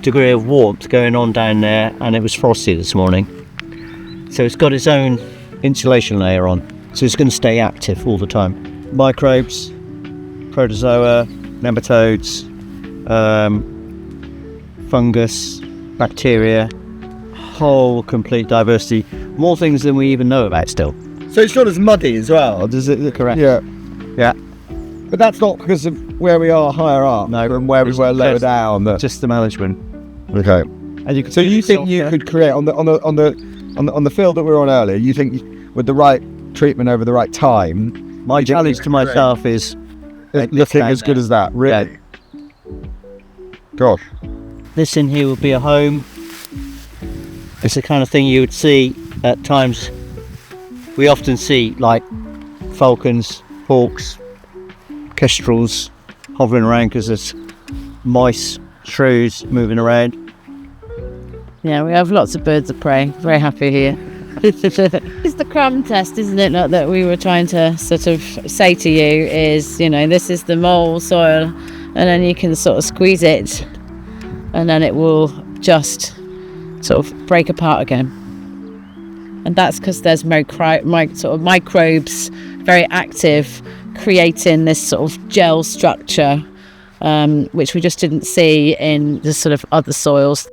degree of warmth going on down there, and it was frosty this morning. So it's got its own insulation layer on, so it's going to stay active all the time. Microbes, protozoa, nematodes, fungus, bacteria, whole complete diversity. More things than we even know about still. So it's not as muddy as well, is it? Correct. Yeah. But that's not because of where we are higher up, from where we were lower down. Just the management. Okay. And you can So you think you could create on the field that we were on earlier? You think with the right treatment over the right time? My challenge to myself is looking as good as that. Really? Gosh. This in here would be a home. It's the kind of thing you would see at times. We often see like falcons, hawks, kestrels hovering around because there's mice, shrews moving around. Yeah, we have lots of birds of prey. Very happy here. It's the crumb test, isn't it? Not that we were trying to sort of say to you is, this is the mole soil, and then you can sort of squeeze it, and then it will just sort of break apart again. And that's because there's microbes very active, creating this sort of gel structure, which we just didn't see in the sort of other soils.